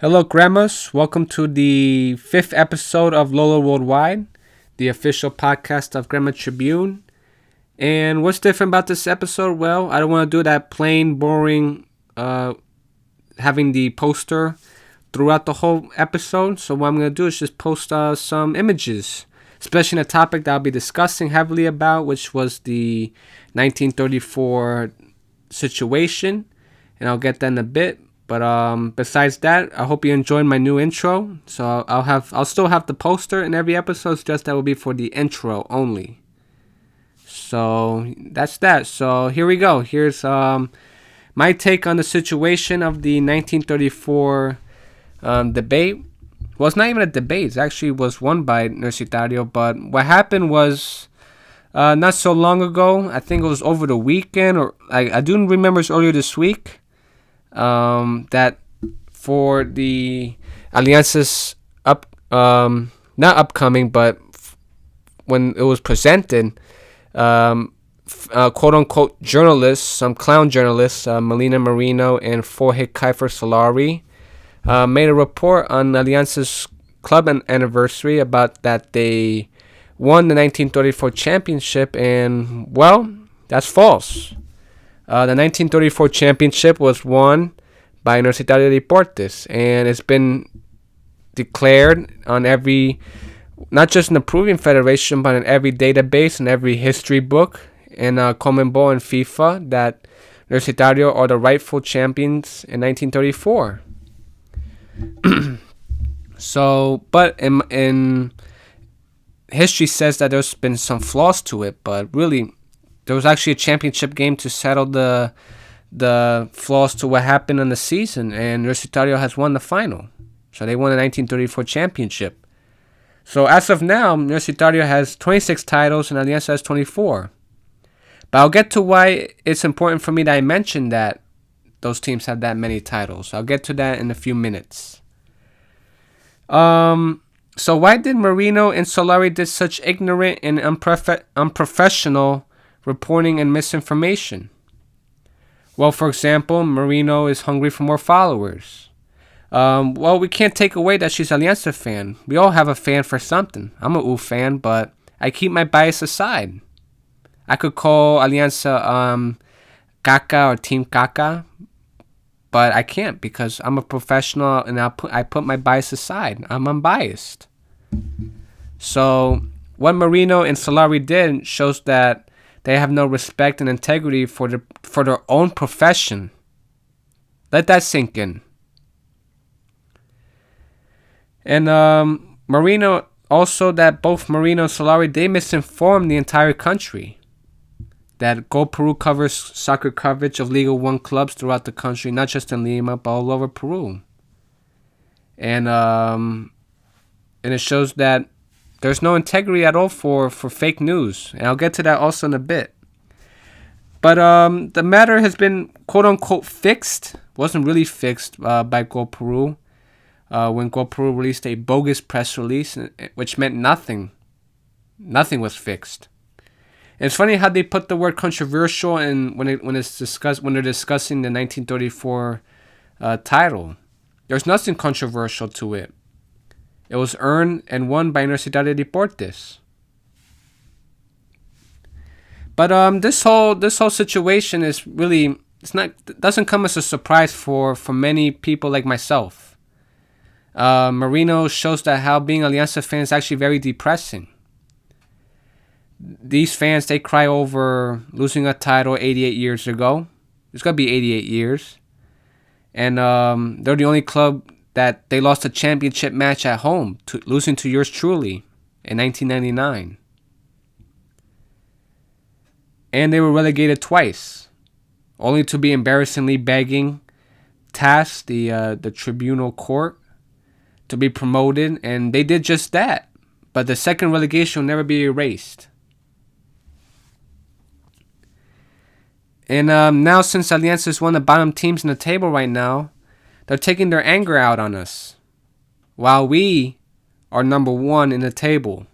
Hello, Grandmas. Welcome to the fifth episode of Lolo Worldwide, the official podcast of Grandma Tribune. And what's different about this episode? Well, I don't want to do that plain, boring, having the poster throughout the whole episode. So what I'm going to do is just post some images, especially in a topic that I'll be discussing heavily about, which was the 1934 situation. And I'll get that in a bit. But besides that, I hope you enjoyed my new intro. So I'll still have the poster in every episode. It's just that will be for the intro only. So that's that. So here we go. Here's my take on the situation of the 1934 debate. Well, it's not even a debate. It actually was won by Universitario. But what happened was not so long ago. I think it was over the weekend, or I do remember it's earlier this week. That for the Alianza's not upcoming, but when it was presented, quote unquote journalists, some clown journalists, Melina Marino and Jorge Kiefer Solari, made a report on Alianza's club anniversary about that they won the 1934 championship, and well, that's false. The 1934 championship was won by Universitario Deportes, and it's been declared on every, not just in the Peruvian Federation, but in every database and every history book in CONMEBOL and FIFA, that Universitario are the rightful champions in 1934. So, but in history says that there's been some flaws to it, but really, there was actually a championship game to settle the flaws to what happened in the season, and Universitario has won the final. So they won the 1934 championship. So as of now, Universitario has 26 titles and Alianza has 24. But I'll get to why it's important for me that I mention that those teams have that many titles. I'll get to that in a few minutes. So why did Marino and Solari did such ignorant and unprofessional reporting and misinformation? Well, for example, Marino is hungry for more followers. Well, we can't take away that she's an Alianza fan. We all have a fan for something. I'm a U fan, but I keep my bias aside. I could call Alianza Caca or Team Caca, but I can't because I'm a professional and I put my bias aside. I'm unbiased. So what Marino and Solari did shows that they have no respect and integrity for their own profession. Let that sink in. And Marino, also that both Marino and Solari, they misinformed the entire country. That GolPeru covers soccer coverage of Liga 1 clubs throughout the country, not just in Lima, but all over Peru. And it shows that there's no integrity at all for fake news. And I'll get to that also in a bit. But the matter has been quote-unquote fixed. Wasn't really fixed by GolPeru. When GolPeru released a bogus press release, which meant nothing. Nothing was fixed. And it's funny how they put the word controversial in when they're discussing the 1934 title. There's nothing controversial to it. It was earned and won by Universitario Deportes. But this whole situation is really, doesn't come as a surprise for many people like myself. Marino shows that how being Alianza fan is actually very depressing. These fans, they cry over losing a title 88 years ago. It's gonna be 88 years, and they're the only club that they lost a championship match at home, losing to yours truly in 1999. And they were relegated twice, only to be embarrassingly begging TAS, the tribunal court, to be promoted, and they did just that. But the second relegation will never be erased. And now, since Alianza is one of the bottom teams in the table right now, they're taking their anger out on us, while we are number one in the table.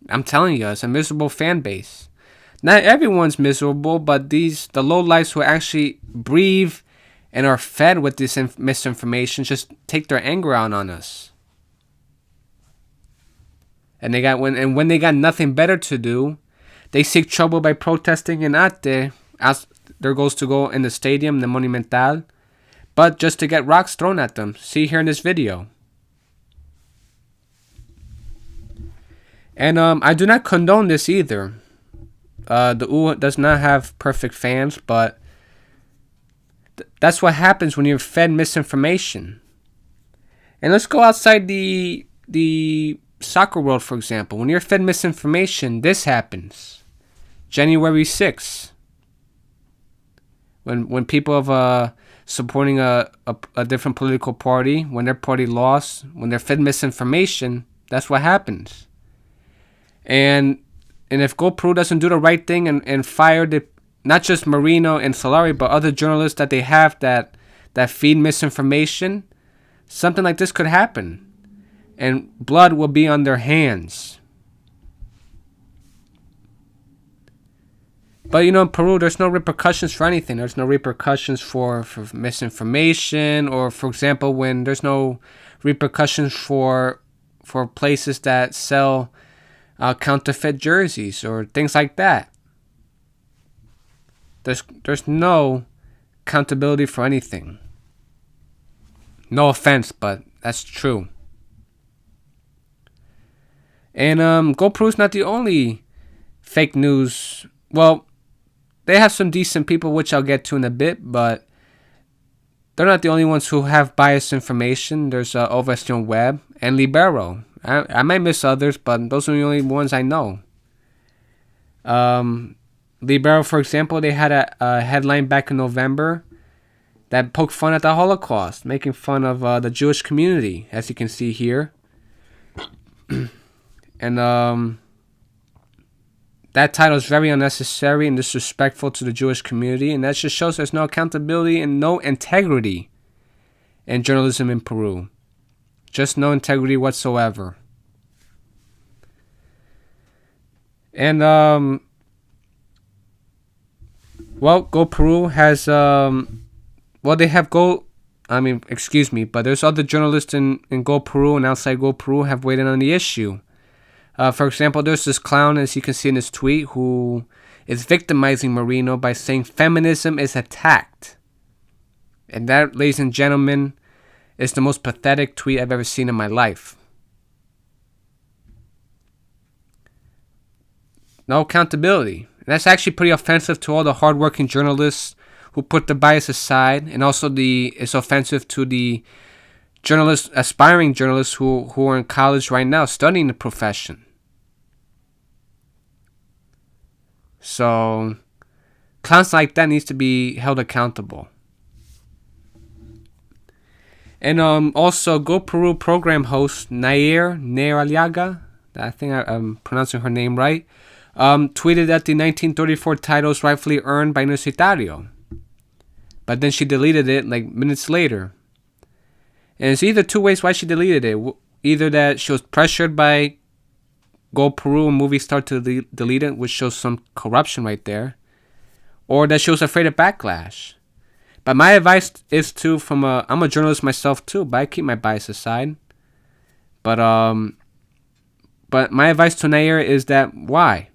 I'm telling you, it's a miserable fan base. Not everyone's miserable, but the lowlifes who actually breathe and are fed with this misinformation just take their anger out on us. And when they got nothing better to do, they seek trouble by protesting in Ate, as their goals to go in the stadium, the Monumental, but just to get rocks thrown at them. See here in this video. And I do not condone this either. The U does not have perfect fans, but that's what happens when you're fed misinformation. And let's go outside the soccer world, for example. When you're fed misinformation, this happens. January 6th. When people of supporting a different political party, when their party lost, when they're fed misinformation, that's what happens. And if GolPeru doesn't do the right thing and fire not just Marino and Solari, but other journalists that they have that feed misinformation, something like this could happen. And blood will be on their hands. But in Peru, there's no repercussions for anything. There's no repercussions for misinformation, or, for example, when there's no repercussions for places that sell counterfeit jerseys or things like that. There's no accountability for anything. No offense, but that's true. And GolPeru's not the only fake news. Well, they have some decent people, which I'll get to in a bit, but they're not the only ones who have biased information. There's Ovation Web and Libero. I might miss others, but those are the only ones I know. Libero, for example, they had a headline back in November that poked fun at the Holocaust, making fun of the Jewish community, as you can see here. And that title is very unnecessary and disrespectful to the Jewish community, and that just shows there's no accountability and no integrity in journalism in Peru. Just no integrity whatsoever. And GolPeru has they have but there's other journalists in GolPeru and outside GolPeru have weighed in on the issue. For example, there's this clown, as you can see in this tweet, who is victimizing Marino by saying feminism is attacked. And that, ladies and gentlemen, is the most pathetic tweet I've ever seen in my life. No accountability. And that's actually pretty offensive to all the hardworking journalists who put the bias aside, and also it's offensive to the aspiring journalists who are in college right now studying the profession. So clowns like that needs to be held accountable. And also GolPeru program host Nair Aliaga, I think I'm pronouncing her name right, tweeted that the 1934 title is rightfully earned by Universitario. But then she deleted it like minutes later. And it's either two ways why she deleted it. Either that she was pressured by GolPeru and Movistar to delete it, which shows some corruption right there. Or that she was afraid of backlash. But my advice is I'm a journalist myself too, but I keep my bias aside. But my advice to Nair is that why?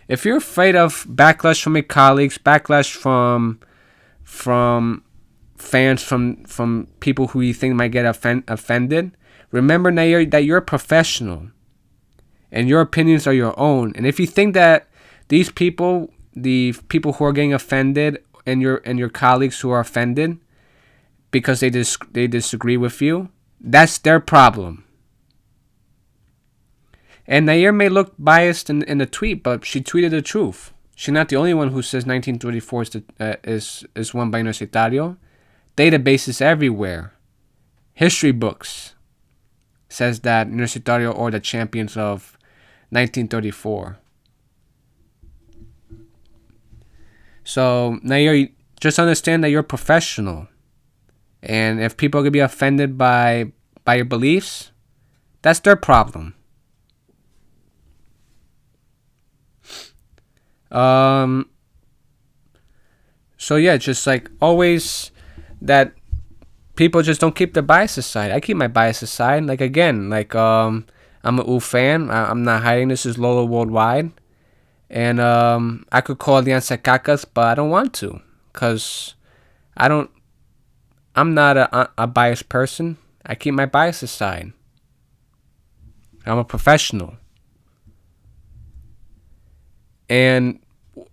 If you're afraid of backlash from your colleagues, backlash from fans, from people who you think might get offended, remember, Nair, that you're a professional and your opinions are your own. And if you think that these people, the people who are getting offended and your colleagues who are offended because they disagree with you, that's their problem. And Nair may look biased in the tweet, but she tweeted the truth. She's not the only one who says 1934 is won by Universitario. Databases everywhere. History books says that Universitario are the champions of 1934. So Nair, just understand that you're a professional. And if people are going to be offended by your beliefs, that's their problem. So yeah, just like always that people just don't keep their biases aside. I keep my biases aside. Like again, like I'm a U fan. I'm not hiding. This is Lolo Worldwide, and I could call Alianza cacas, but I don't want to, cause I don't. I'm not a biased person. I keep my biases aside. I'm a professional. And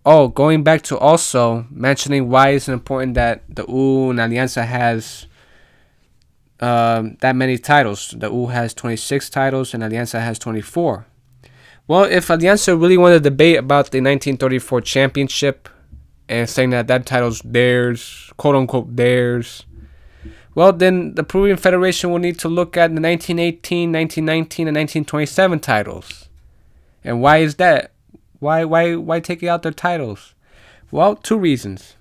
going back to also mentioning why it's important that the U and Alianza has that many titles. The U has 26 titles and Alianza has 24. Well, if Alianza really wanted to debate about the 1934 championship and saying that that title's theirs, quote unquote theirs, well, then the Peruvian Federation will need to look at the 1918, 1919, and 1927 titles. And why is that? Why take out their titles? Well, two reasons.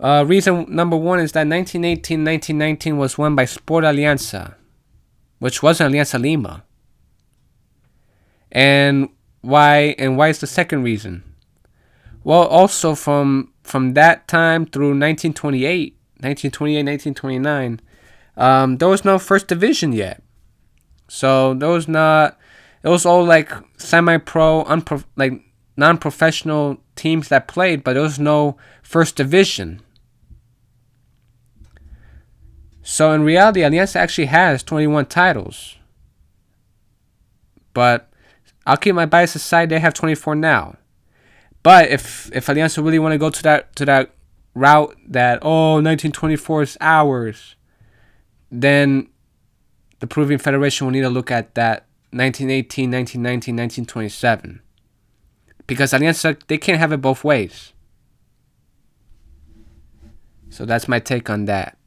Reason number one is that 1918, 1919 was won by Sport Alianza, which wasn't Alianza Lima. And why is the second reason? Well, also from that time through 1928, 1929, there was no first division yet. So there was not. It was all like semi-pro, like non-professional teams that played, but there was no first division. So in reality, Alianza actually has 21 titles. But I'll keep my bias aside. They have 24 now. But if Alianza really want to go to that route that 1924 is ours, then the Peruvian Federation will need to look at that 1918, 1919, 1927. Because Alianza, they can't have it both ways. So that's my take on that.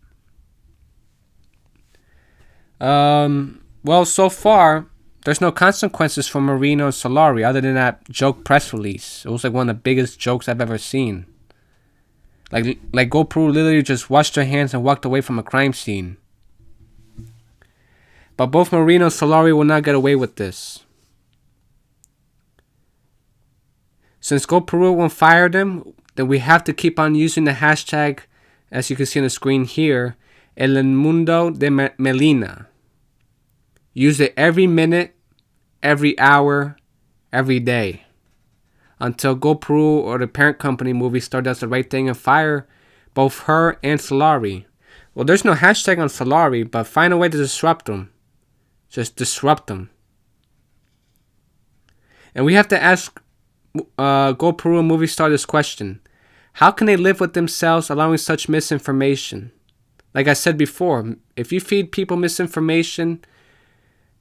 Well, so far, there's no consequences for Marino and Solari other than that joke press release. It was like one of the biggest jokes I've ever seen. Like GolPeru literally just washed their hands and walked away from a crime scene. But both Marino and Solari will not get away with this. Since GolPeru won't fire them, then we have to keep on using the hashtag, as you can see on the screen here, El Mundo de Melina. Use it every minute, every hour, every day. Until GolPeru or the parent company Movistar does the right thing and fire both her and Solari. Well, there's no hashtag on Solari, but find a way to disrupt them. Just disrupt them. And we have to ask GolPeru and Movistar this question. How can they live with themselves allowing such misinformation? Like I said before, if you feed people misinformation,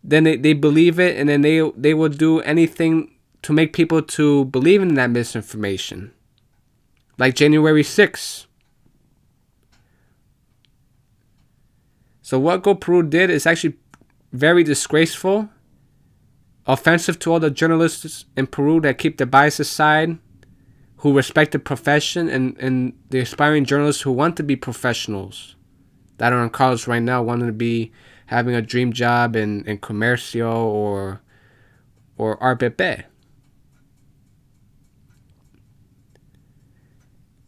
then they believe it, and then they will do anything to make people to believe in that misinformation. Like January 6th. So what GolPeru did is actually very disgraceful, offensive to all the journalists in Peru that keep their bias aside, who respect the profession, and the aspiring journalists who want to be professionals, that are in college right now, wanting to be having a dream job in Comercio or RPP.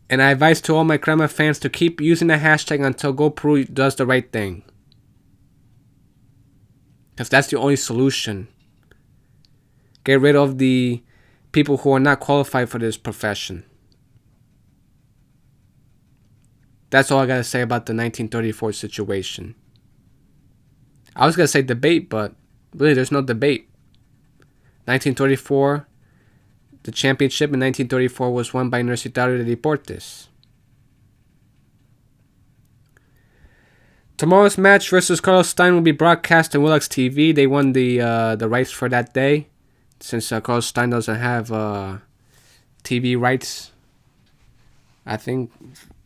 And I advise to all my Crema fans to keep using the hashtag until GolPeru does the right thing. Because that's the only solution. Get rid of the people who are not qualified for this profession. That's all I gotta say about the 1934 situation. I was gonna say debate, but really there's no debate. 1934, the championship in 1934 was won by Universitario de Deportes. Tomorrow's match versus Carlos Stein will be broadcast on Willax TV. They won the rights for that day, since Carlos Stein doesn't have TV rights, I think,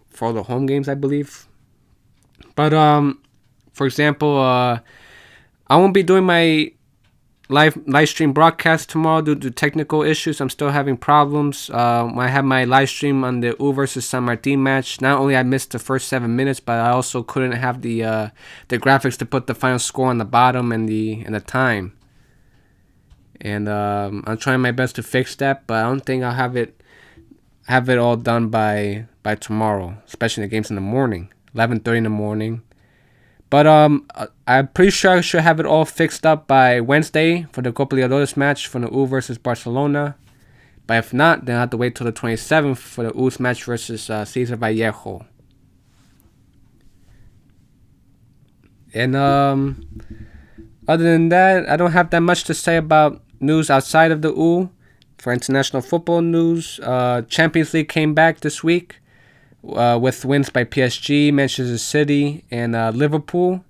for all the home games, I believe. But for example, I won't be doing my live stream broadcast tomorrow due to technical issues. I'm still having problems. I have my live stream on the U versus San Martin match. Not only I missed the first 7 minutes, but I also couldn't have the graphics to put the final score on the bottom and the time. And I'm trying my best to fix that, but I don't think I'll have it all done by by tomorrow, especially the games in the morning, 11:30 in the morning. But I'm pretty sure I should have it all fixed up by Wednesday for the Copa Libertadores match for the U versus Barcelona. But if not, then I have to wait till the 27th for the U's match versus Cesar Vallejo. And other than that, I don't have that much to say about news outside of the U. For international football news, Champions League came back this week with wins by PSG, Manchester City, and Liverpool.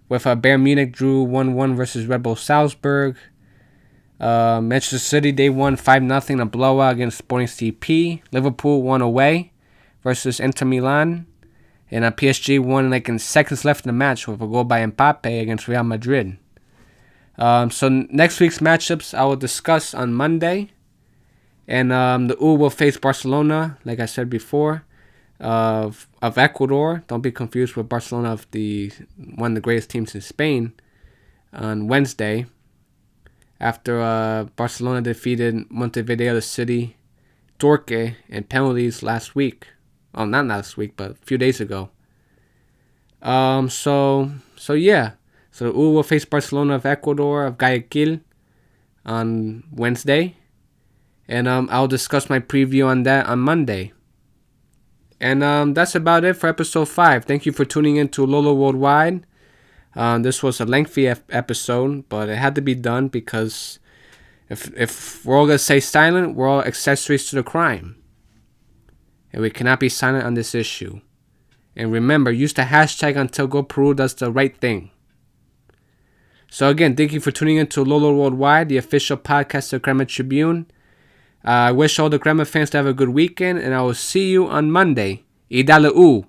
With Bayern Munich drew 1-1 versus Red Bull Salzburg. Manchester City, they won 5-0 a blowout against Sporting CP. Liverpool won away versus Inter Milan. And PSG won in seconds left in the match with a goal by Mbappe against Real Madrid. So next week's matchups I will discuss on Monday. And the U will face Barcelona, like I said before, of Ecuador. Don't be confused with Barcelona of one of the greatest teams in Spain on Wednesday. After Barcelona defeated Montevideo City Torque in penalties last week. Oh, not last week, but a few days ago. So yeah. So the U will face Barcelona of Ecuador of Guayaquil on Wednesday. And I'll discuss my preview on that on Monday. And that's about it for episode 5. Thank you for tuning in to Lolo Worldwide. This was a lengthy episode, but it had to be done because if we're all going to stay silent, we're all accessories to the crime. And we cannot be silent on this issue. And remember, use the hashtag until GolPeru does the right thing. So again, thank you for tuning in to Lolo Worldwide, the official podcast of Crema Tribune. I wish all the Crema fans to have a good weekend, and I will see you on Monday. Y dale U!